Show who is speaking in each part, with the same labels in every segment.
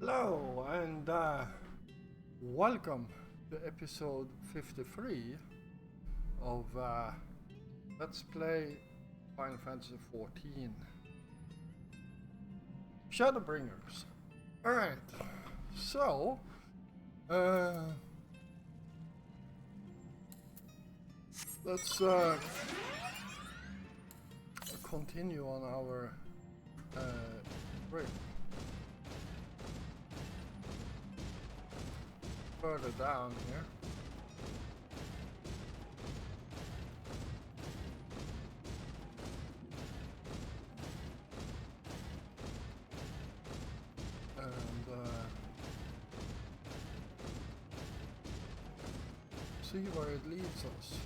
Speaker 1: Hello and welcome to episode 53 of Let's Play Final Fantasy 14 Shadowbringers. Alright, so let's continue on our trip. Further down here. And see where it leads us.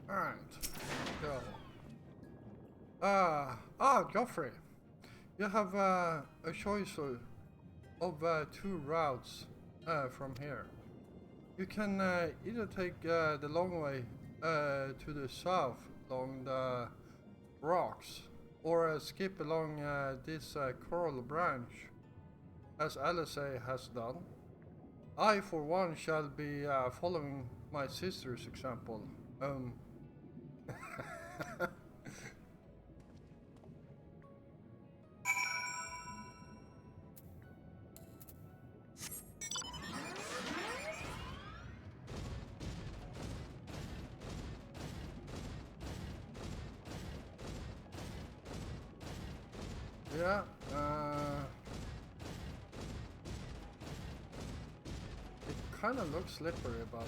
Speaker 1: Alright, go. Geoffrey, you have a choice of two routes from here. You can either take the long way to the south along the rocks, or skip along this coral branch, as Alice has done. I, for one, shall be following my sister's example. Yeah, it kind of looks slippery, but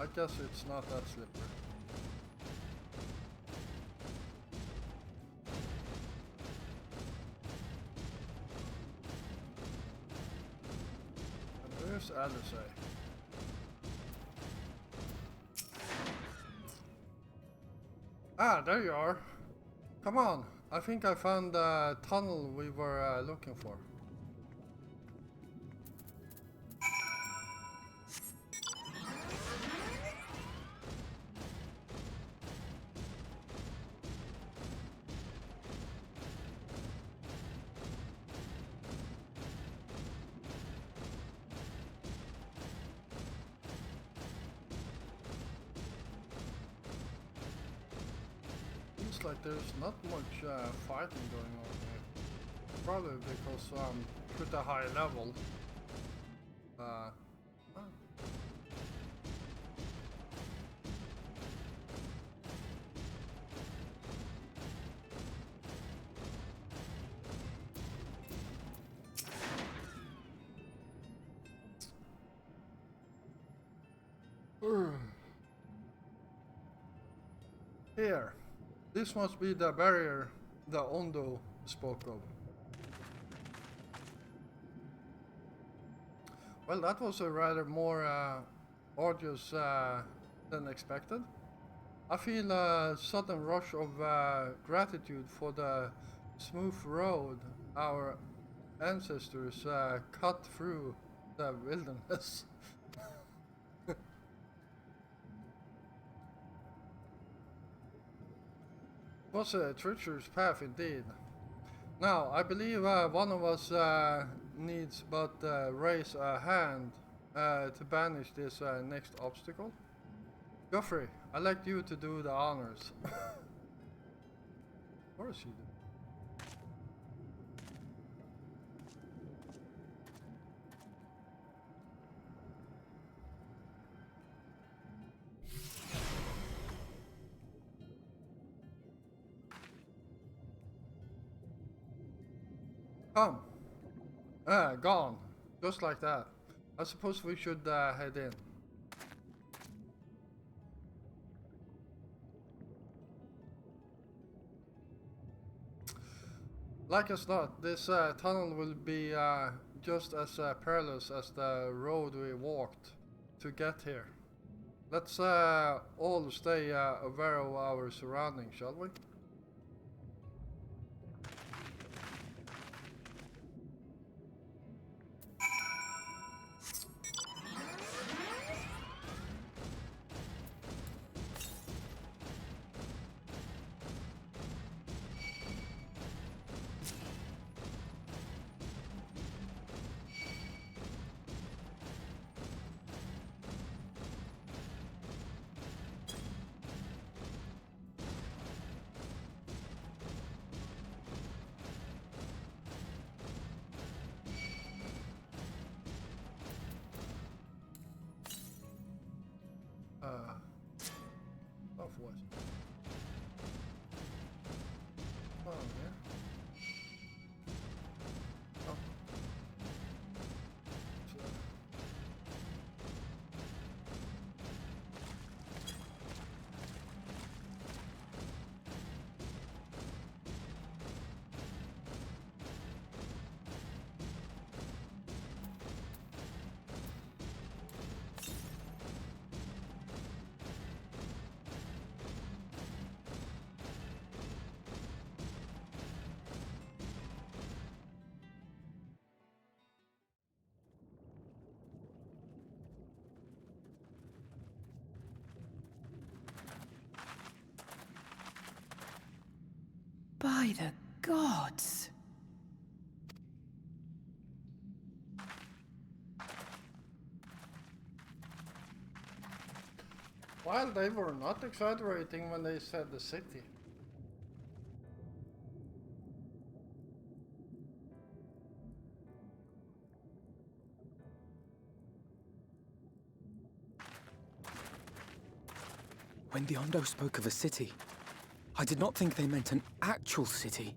Speaker 1: I guess it's not that slippery. And where's Alice? Ah, there you are. Come on, I think I found the tunnel we were looking for. Like there's not much fighting going on here. Probably because I'm pretty high level. Here. This must be the barrier the Ondo spoke of. Well, that was a rather more arduous than expected. I feel a sudden rush of gratitude for the smooth road our ancestors cut through the wilderness. Was a treacherous path indeed. Now, I believe one of us needs but raise a hand to banish this next obstacle. Geoffrey, I'd like you to do the honors. Of course you do. Come. Gone. Just like that. I suppose we should head in. Like as not, this tunnel will be just as perilous as the road we walked to get here. Let's all stay aware of our surroundings, shall we? Southwest. Oh, yeah. Oh. So.
Speaker 2: By the gods!
Speaker 1: Well, they were not exaggerating when they said the city.
Speaker 3: When the Ondo spoke of a city, I did not think they meant an actual city.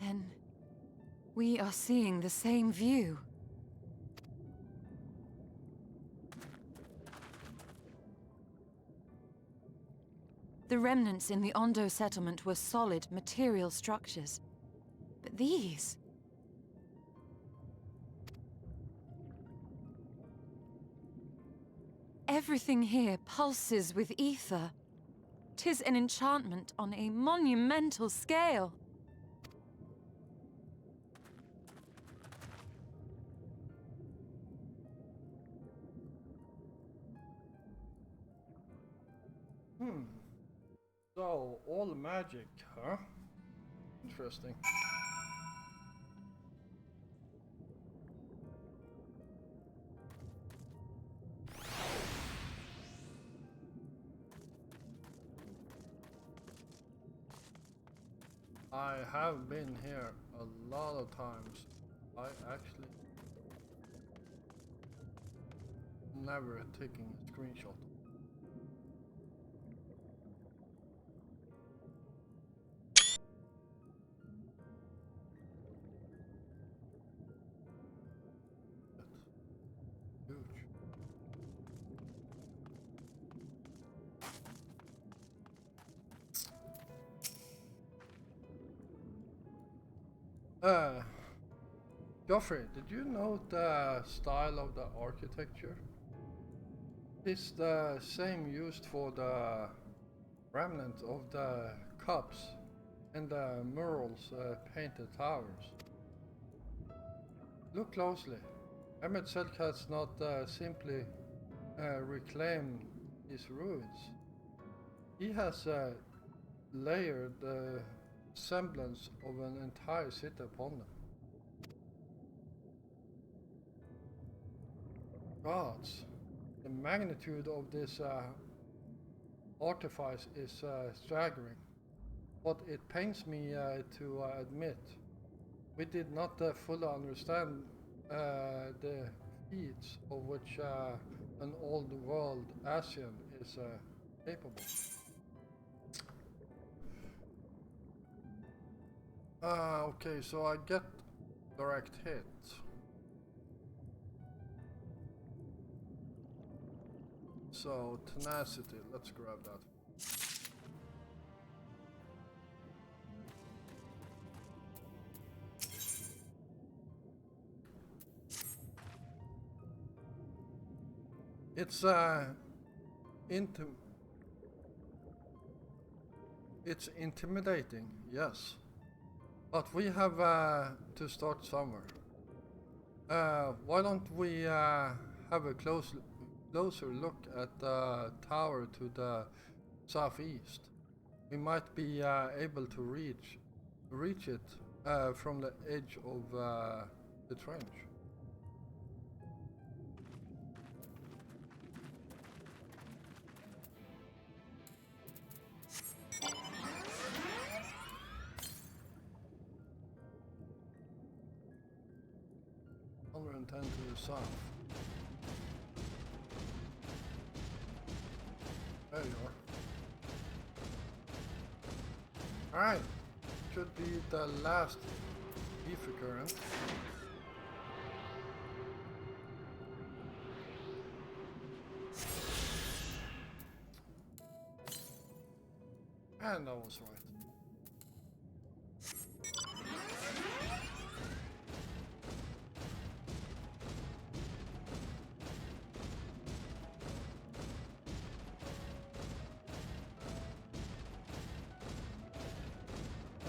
Speaker 2: Then we are seeing the same view. The remnants in the Ondo settlement were solid, material structures. But these... everything here pulses with ether. 'Tis an enchantment on a monumental scale.
Speaker 1: So, all magic, huh? Interesting. I have been here a lot of times. I actually never taking a screenshot. Huge. Joffrey, did you note the style of the architecture? It's the same used for the remnant of the cups and the murals painted towers. Look closely. Emmett Selk has not simply reclaimed his ruins. He has layered the semblance of an entire city upon them. Gods, the magnitude of this artifice is staggering, but it pains me to admit we did not fully understand the feats of which an old world Asian is capable. Okay, so I get direct hit. So, tenacity, let's grab that. It's it's intimidating, yes, but we have to start somewhere. Why don't we have a closer look at the tower to the southeast? We might be able to reach it from the edge of the trench. To the south. There you are. Alright. Should be the last ether current. And that was right.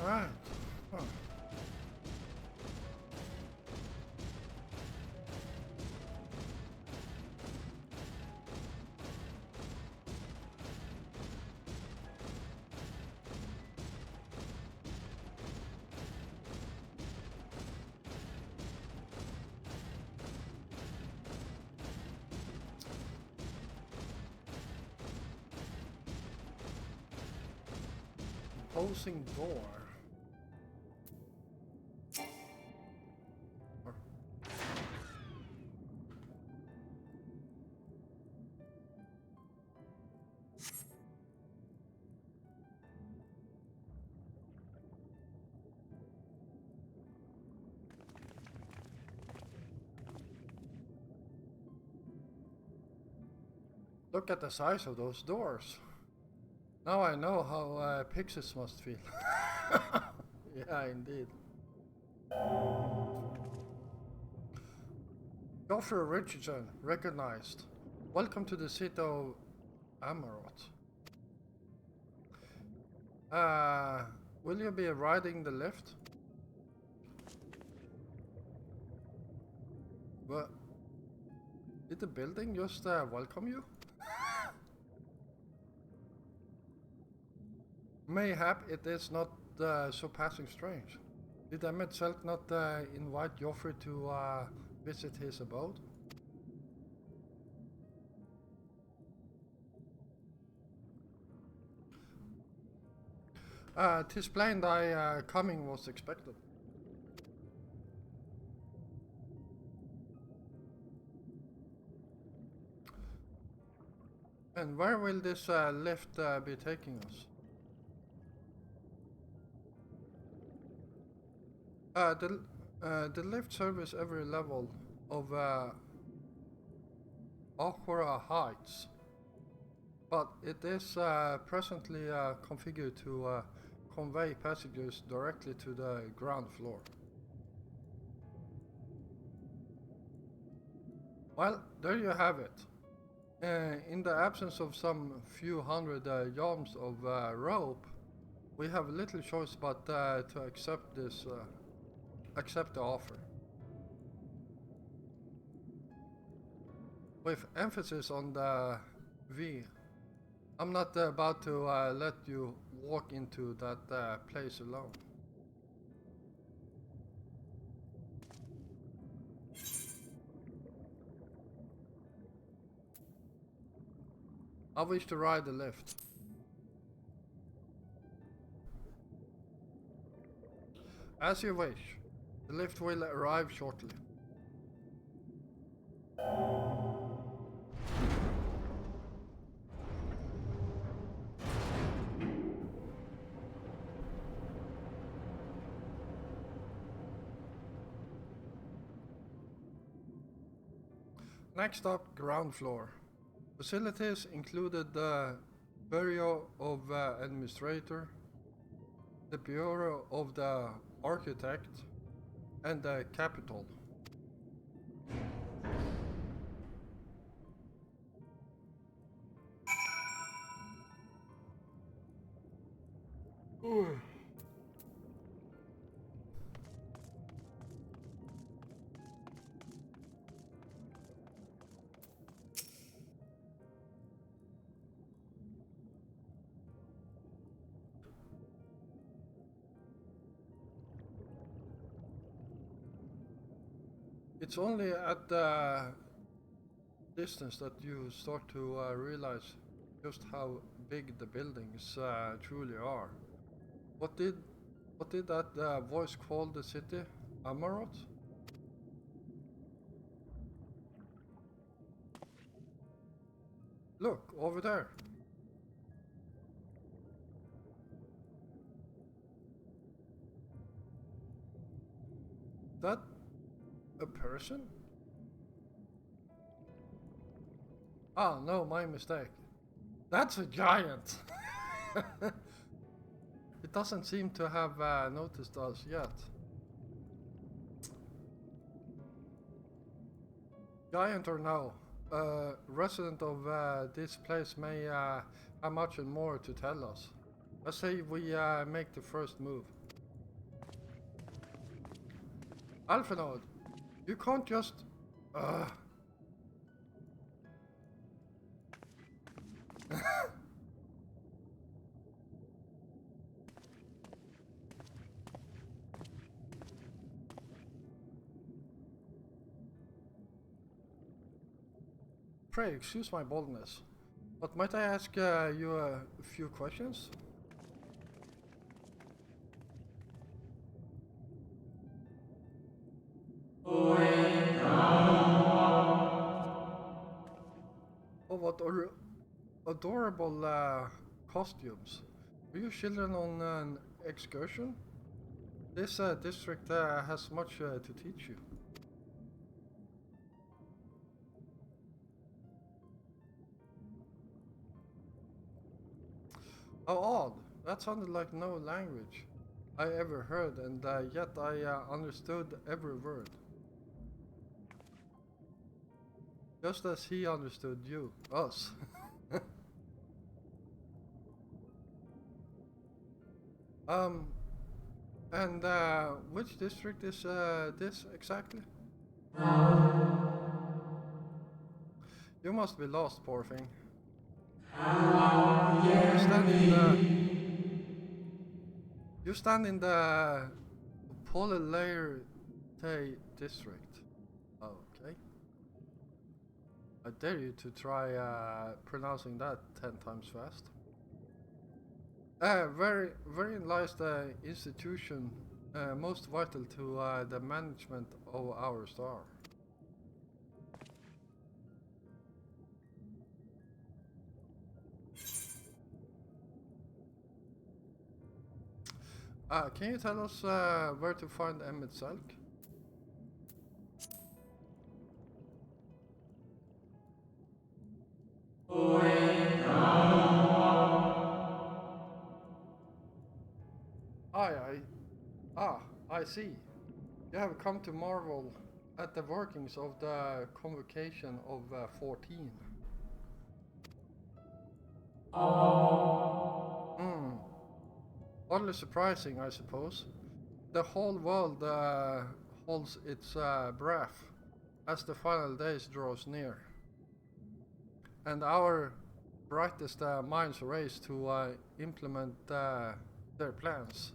Speaker 1: Alright. Huh. Opposing door. Look at the size of those doors. Now I know how pixies must feel. Yeah, indeed. Geoffrey Richardson, recognized. Welcome to the city of Amaroth. Will you be riding the lift? What? Did the building just welcome you? Mayhap it is not so passing strange. Did Emmett Selk not invite Joffrey to visit his abode? "'Tis plain thy coming was expected. And where will this lift be taking us? The lift serves every level of Aquara Heights, but it is presently configured to convey passengers directly to the ground floor. Well, there you have it. In the absence of some few hundred yards of rope, we have little choice but to accept the offer. With emphasis on the V. I'm not about to let you walk into that place alone. I wish to ride the lift. As you wish. The lift will arrive shortly. Next up, ground floor. Facilities included the Bureau of Administrator, the Bureau of the Architect, and the Capitol. It's only at the distance that you start to realize just how big the buildings truly are. What did that voice call the city? Amaroth? Look, over there. That a person? Ah, no, my mistake. That's a giant! It doesn't seem to have noticed us yet. Giant or no, a resident of this place may have much and more to tell us. Let's say we make the first move. Alphanode, you can't just... Pray, excuse my boldness, but might I ask you a few questions? Oh, what adorable costumes. Were you children on an excursion? This district has much to teach you. How odd. That sounded like no language I ever heard, and yet I understood every word. Just as he understood you, us. And which district is this exactly? You must be lost, poor thing. You stand in the Polylarte district. Okay. I dare you to try pronouncing that 10 times fast. Wherein lies the institution most vital to the management of our star. Can you tell us where to find Emmett Selk? I see. You have come to marvel at the workings of the convocation of 14. Hmm. Oddly surprising, I suppose. The whole world holds its breath as the final days draws near, and our brightest minds race to implement their plans.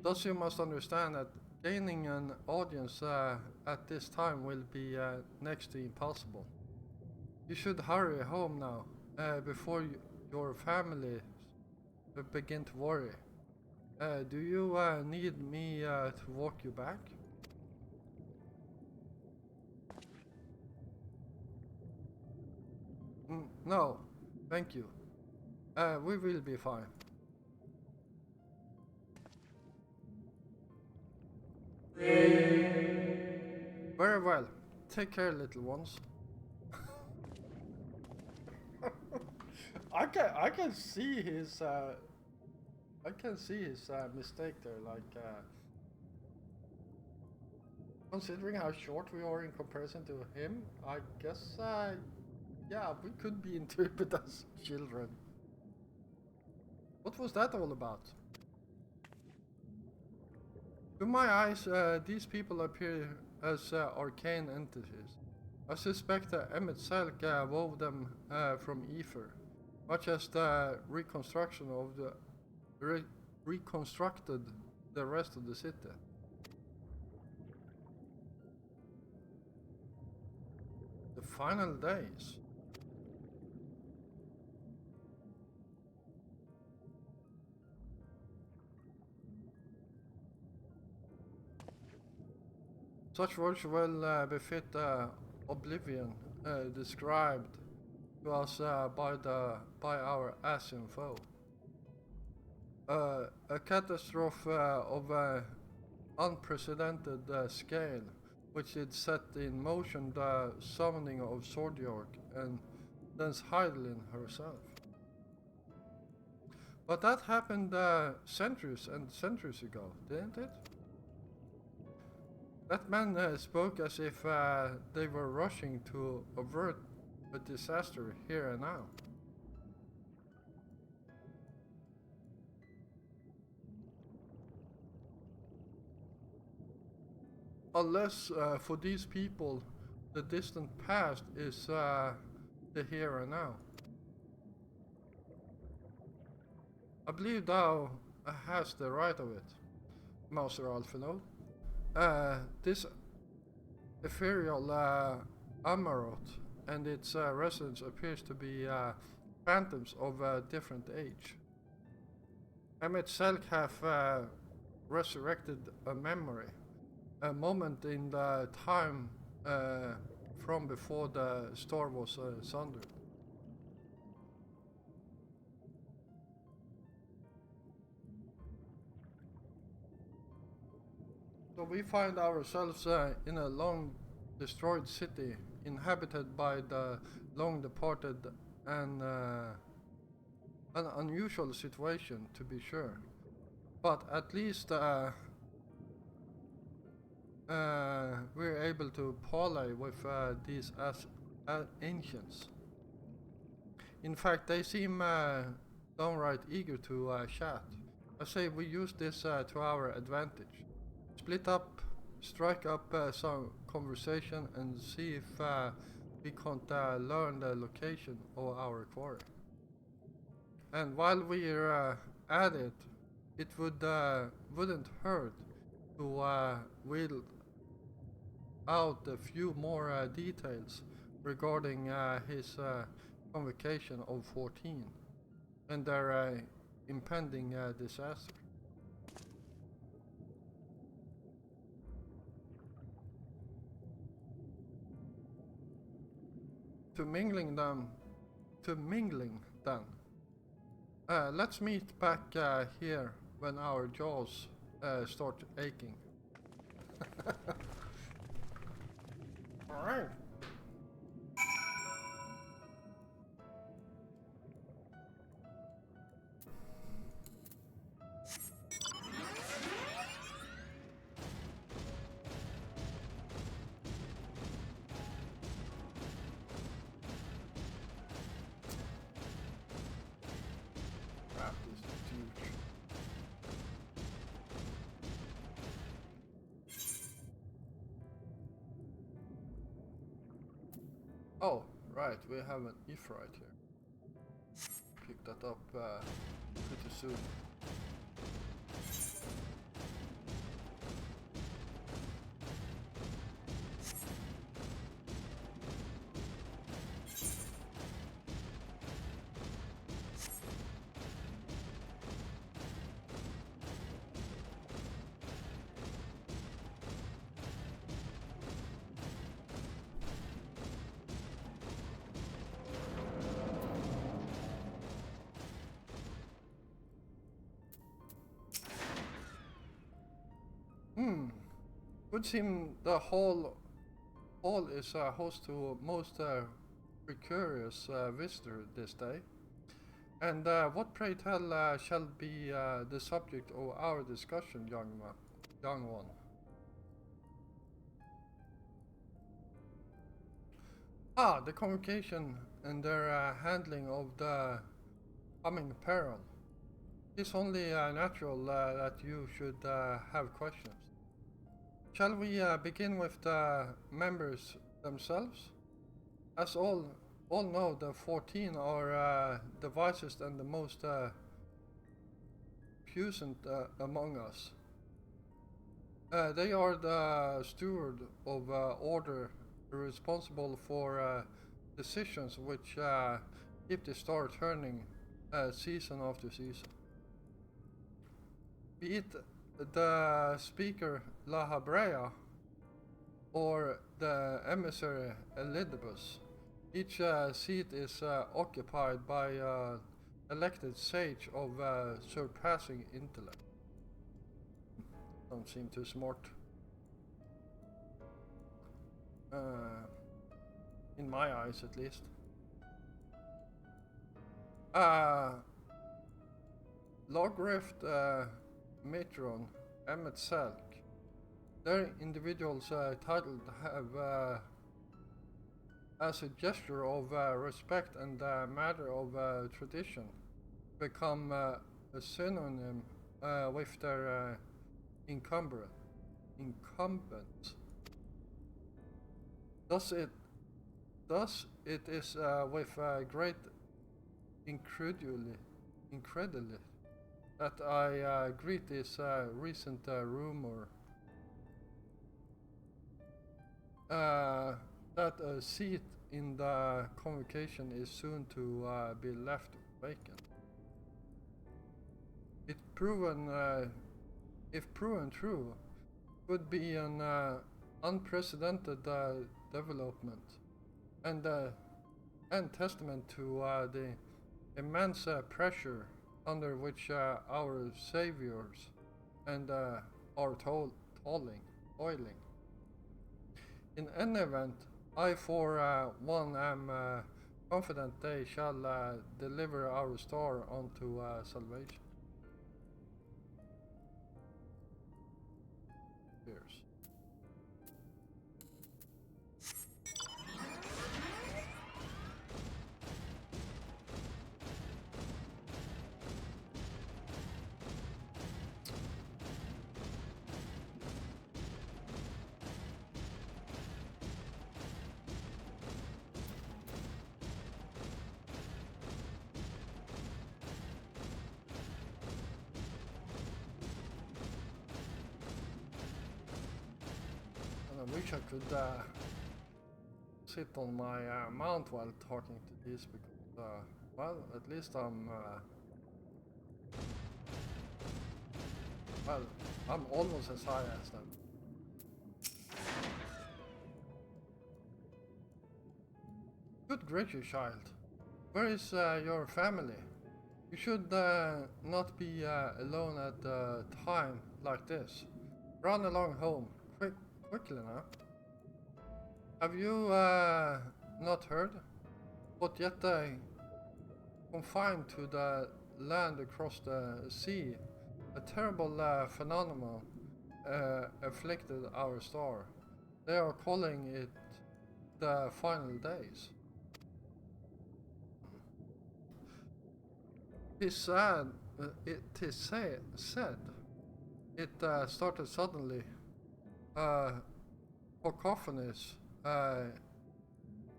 Speaker 1: Thus you must understand that gaining an audience at this time will be next to impossible. You should hurry home now, before your family begin to worry. Do you need me to walk you back? No, thank you. We will be fine. Very well. Take care, little ones. I can see his mistake there. Like considering how short we are in comparison to him, I guess yeah, we could be interpreted as children. What was that all about? To my eyes, these people appear as arcane entities. I suspect that Emmett Selk wove them from ether, much as the reconstruction of reconstructed the rest of the city. The final days. Such words will befit oblivion described to us by our Asian foe. A catastrophe of unprecedented scale, which did set in motion the summoning of Swordyork and thence Hydaelyn herself. But that happened centuries and centuries ago, didn't it? That man spoke as if they were rushing to avert a disaster here and now. Unless for these people, the distant past is the here and now. I believe thou hast the right of it, Master Alphinaud. This ethereal Amaroth and its residents appears to be phantoms of a different age. Emmet Selk hath resurrected a memory, a moment in the time from before the storm was sundered. So we find ourselves in a long destroyed city, inhabited by the long departed, and an unusual situation to be sure. But at least we're able to parley with these ancients. In fact, they seem downright eager to chat. I say we use this to our advantage. Split up, strike up some conversation and see if we can't learn the location of our quarry. And while we're at it, it wouldn't hurt to wheel out a few more details regarding his convocation of 14 and their impending disaster. To mingling then. Let's meet back here when our jaws start aching. Alright. Oh, right, we have an if right here. Pick that up pretty soon. Would seem the hall is host to most precarious visitor this day. And what pray tell shall be the subject of our discussion, young one? Ah, the convocation and their handling of the coming peril. It's only natural that you should have questions. Shall we begin with the members themselves? As all know, the 14 are the wisest and the most puissant among us. They are the steward of order, responsible for decisions which keep the star turning season after season. Be it the speaker La Habrea or the emissary Elidibus, each seat is occupied by an elected sage of surpassing intellect. Don't seem too smart. In my eyes, at least. Logrift, Matron, Emmet Selk. Their individuals titled have, as a gesture of respect and a matter of tradition, become a synonym with their incumbent. Thus it is with great incredulity that I greet this recent rumor that a seat in the convocation is soon to be left vacant. If proven true, would be an unprecedented development and testament to the immense pressure under which our saviors and are toiling. In any event, I for one am confident they shall deliver our star unto salvation. Cheers. I wish I could sit on my mount while talking to these because, well, at least I'm almost as high as them. Good gracious, child. Where is your family? You should not be alone at a time like this. Run along home. Quickly now. Have you not heard? But yet confined to the land across the sea, a terrible phenomenon afflicted our star. They are calling it the final days. It is said it started suddenly. Cacophonous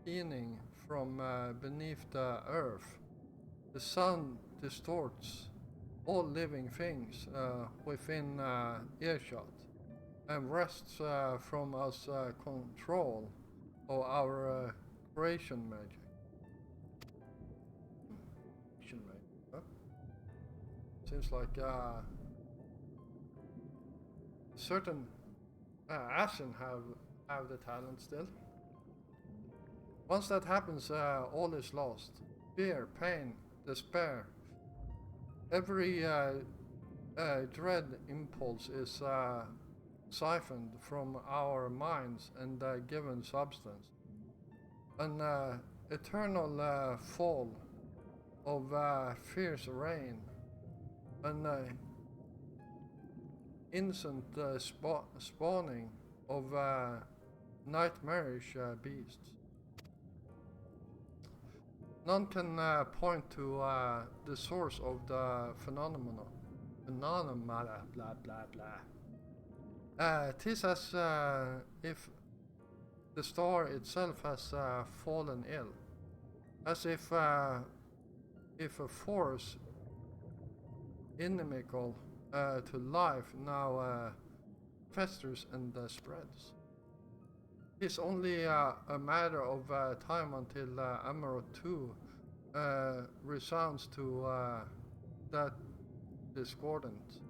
Speaker 1: keening from beneath the earth. The sun distorts all living things within earshot and wrests from us control of our creation magic. Huh? Seems like certain Ashen have the talent still. Once that happens, all is lost. Fear, pain, despair. Every dread impulse is siphoned from our minds and given substance. An eternal fall of fierce rain. An innocent spawning of nightmarish beasts. None can point to the source of the phenomenon. Blah blah blah. 'Tis as if the star itself has fallen ill, as if a force inimical to life now festers and spreads. It's only a matter of time until Emerald 2 resounds to that discordant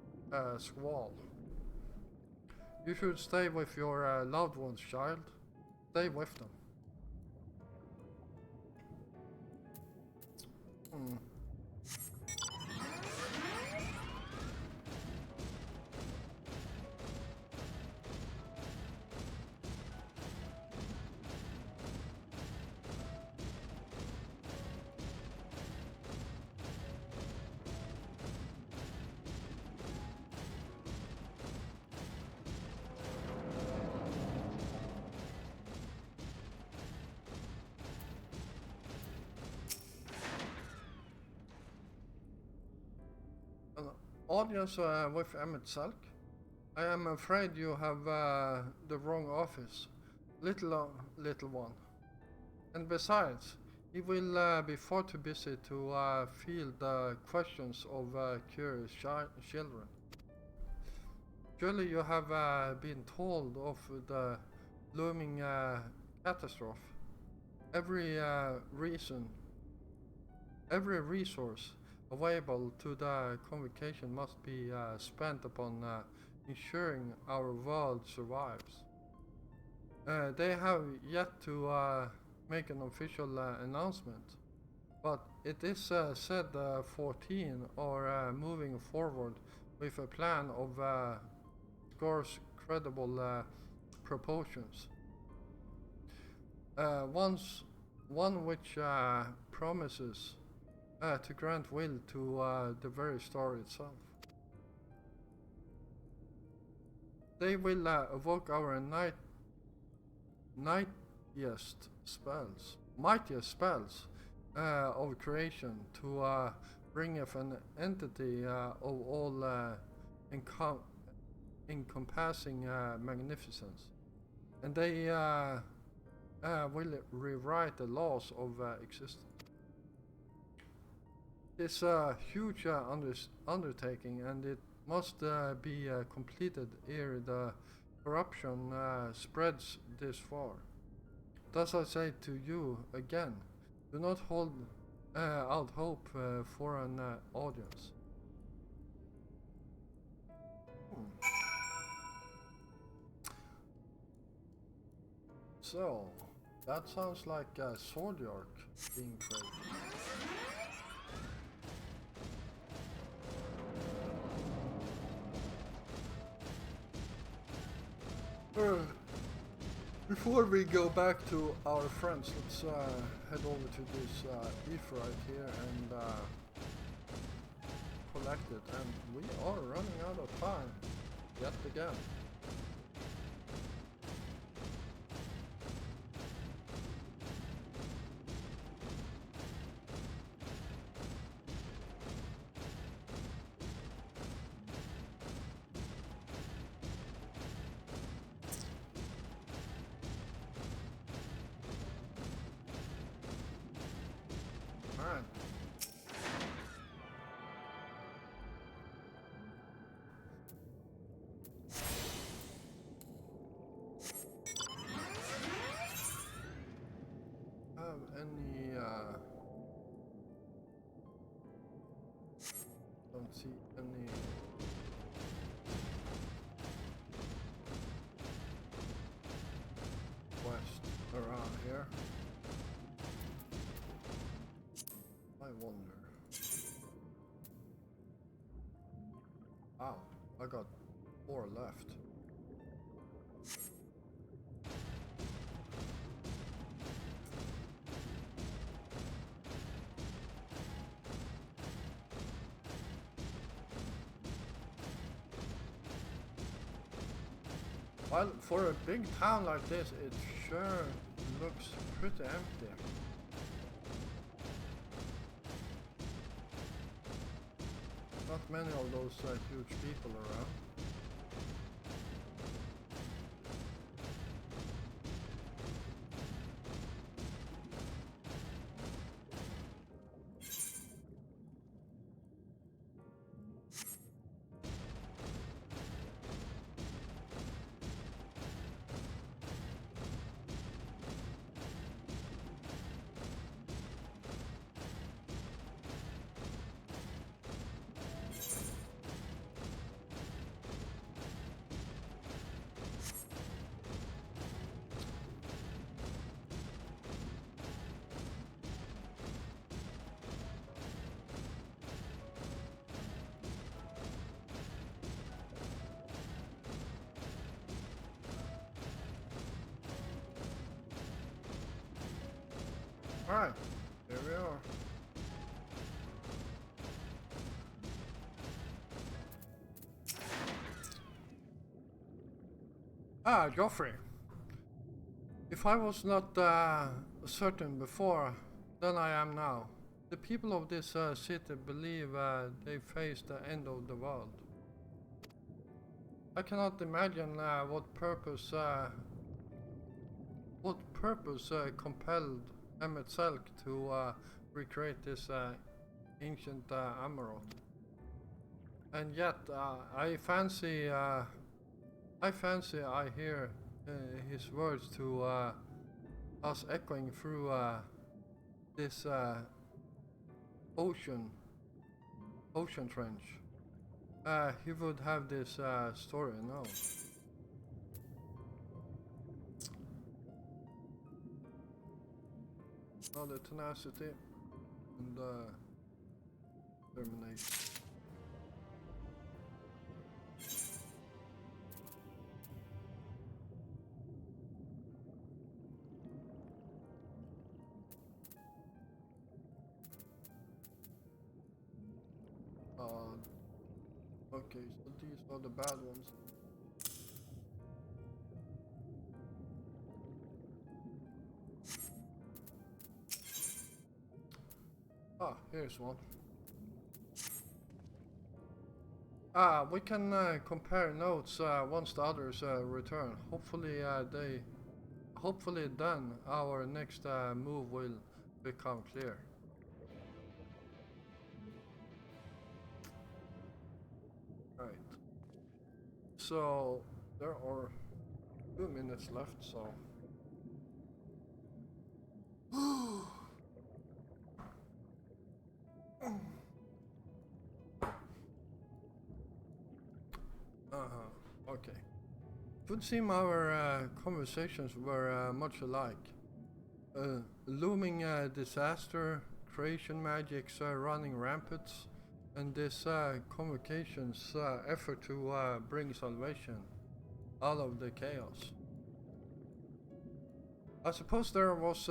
Speaker 1: squall. You should stay with your loved ones, child. Stay with them. Audience with Emmett Selk. I am afraid you have the wrong office, little one. And besides, he will be far too busy to field the questions of curious children. Surely you have been told of the looming catastrophe. Every resource available to the convocation must be spent upon ensuring our world survives. They have yet to make an official announcement, but it is said 14 are moving forward with a plan of scores credible proportions. One which promises to grant will to the very star itself. They will evoke our mightiest spells of creation to bring up an entity of all encompassing magnificence, and they will rewrite the laws of existence. It's a huge undertaking, and it must be completed ere the corruption spreads this far. Thus I say to you again, do not hold out hope for an audience. So, that sounds like a sword arc being created. Before we go back to our friends, let's head over to this ETH right here and collect it. And we are running out of time yet again. Don't see any quest around here. I wonder. Wow, I got 4 left. Well, for a big town like this, it sure looks pretty empty. Not many of those huge people around. Alright, here we are. Ah, Joffrey. If I was not certain before, then I am now. The people of this city believe they face the end of the world. I cannot imagine what purpose compelled Emmett Selk to recreate this ancient Amarok. And yet, I fancy I hear his words to us echoing through this ocean trench. He would have this story, no? Another tenacity and determination. Okay, so these are the bad ones. Ah, here's one. We can compare notes once the others return. Hopefully then our next move will become clear. Right. So there are 2 minutes left, so okay. It would seem our conversations were much alike. Looming disaster, creation magics running rampant, and this convocation's effort to bring salvation out of the chaos. I suppose there was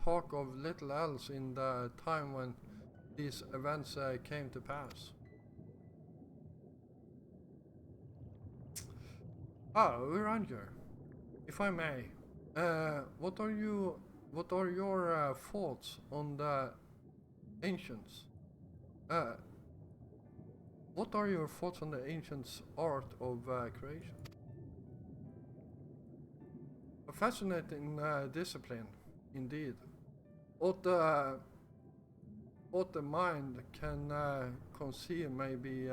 Speaker 1: talk of little else in the time when these events came to pass. Uranger, if I may, what are your thoughts on the ancients? What are your thoughts on the ancients' art of creation? A fascinating discipline, indeed. What the mind can conceive may be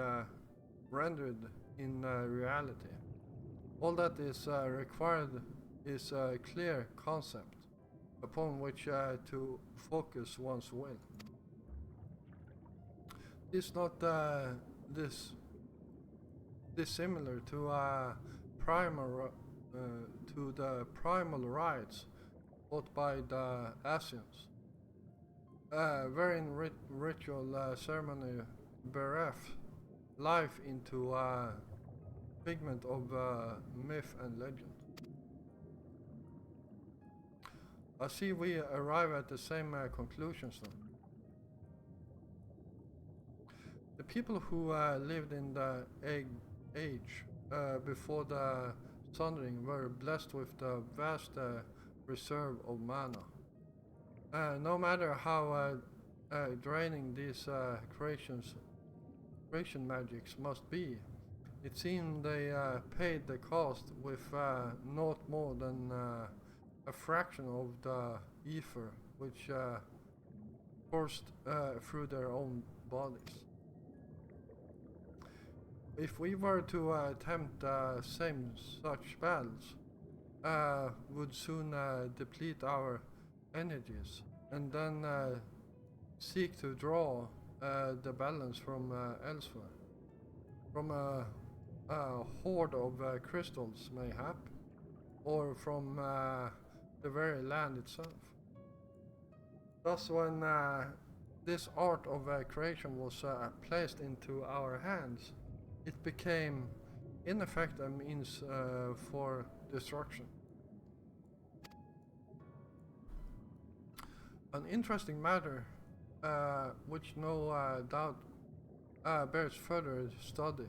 Speaker 1: rendered in reality. All that is required is a clear concept upon which to focus one's will. It's not dissimilar to the primal rites taught by the Asians, wherein ritual ceremony bereft life into figment of myth and legend. I see we arrive at the same conclusions then. The people who lived in the age before the Sundering were blessed with the vast reserve of mana. No matter how draining these creation magics must be, it seemed they paid the cost with not more than a fraction of the ether which coursed through their own bodies. If we were to attempt same such spells, would soon deplete our energies and then seek to draw the balance from elsewhere, from a hoard of crystals mayhap, or from the very land itself. Thus when this art of creation was placed into our hands, it became in effect a means for destruction. An interesting matter, which no doubt bears further study.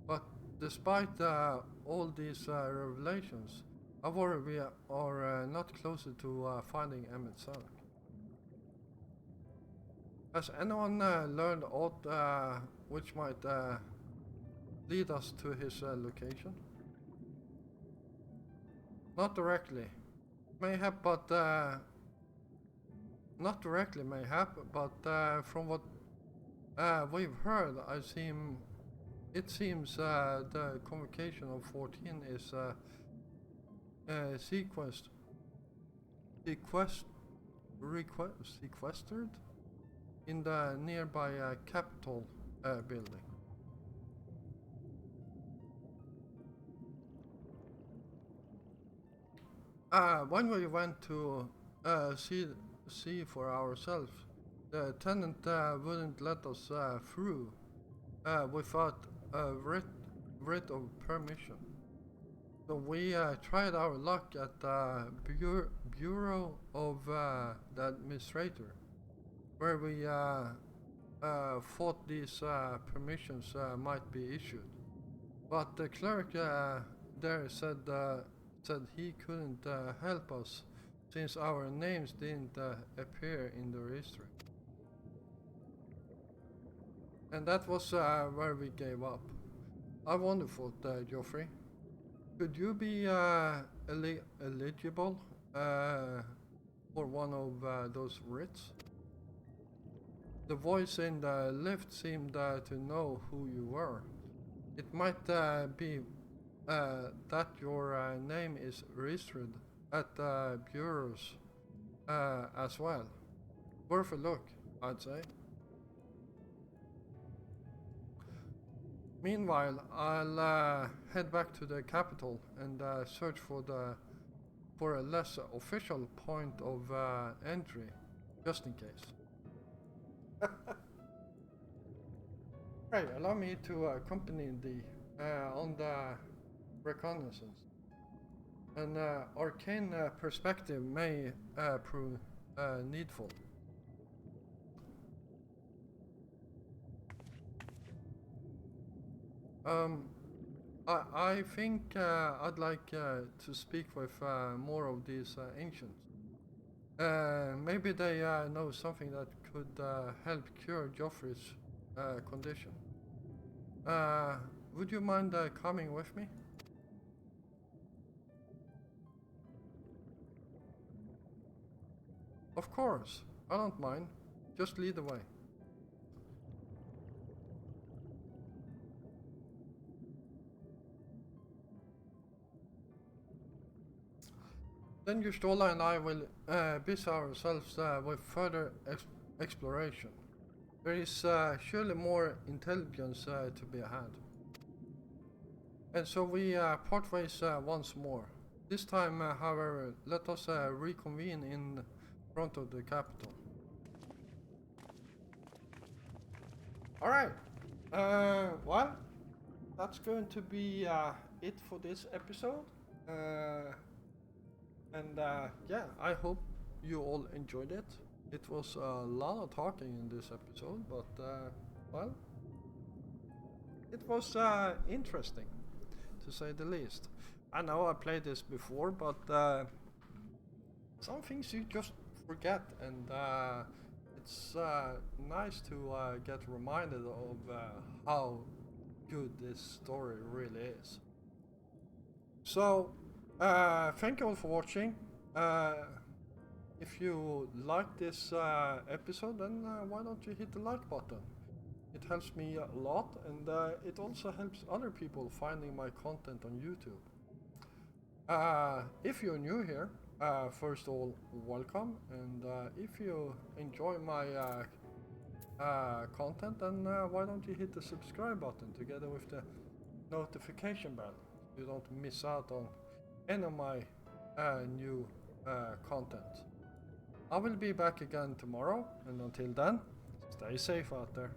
Speaker 1: But despite all these revelations, I worry we are not closer to finding Emmett Salk. Has anyone learned aught which might lead us to his location? Not directly. Mayhap, but not directly mayhap, but from what we've heard, it seems the convocation of 14 is sequestered in the nearby Capitol building. When we went to see for ourselves, the tenant wouldn't let us through without a writ of permission. So we tried our luck at the Bureau of the Administrator, where we thought these permissions might be issued. But the clerk there said he couldn't help us since our names didn't appear in the registry. And that was where we gave up. I wonder, thought Geoffrey, could you be eligible for one of those writs? The voice in the lift seemed to know who you were. It might be that your name is registered at the bureaus as well. Worth a look, I'd say. Meanwhile, I'll head back to the capital and search for a less official point of entry, just in case. Right, allow me to accompany thee on the reconnaissance. An arcane perspective may prove needful. I think I'd like to speak with more of these ancients. Maybe they know something that could help cure Geoffrey's condition. Would you mind coming with me? Of course, I don't mind. Just lead the way. Then Justola and I will busy ourselves with further exploration. There is surely more intelligence to be had. And so we part ways once more. This time, however, let us reconvene in front of the capital. Alright, well, that's going to be it for this episode. Yeah, I hope you all enjoyed it. It was a lot of talking in this episode, but well, it was interesting, to say the least. I know I played this before, but some things you just forget, and it's nice to get reminded of how good this story really is. So, thank you all for watching. If you like this episode, then why don't you hit the like button? It helps me a lot, and it also helps other people finding my content on YouTube. If you're new here, first of all, welcome, and if you enjoy my content, then why don't you hit the subscribe button together with the notification bell so you don't miss out on any of my new content. I will be back again tomorrow, and until then, stay safe out there.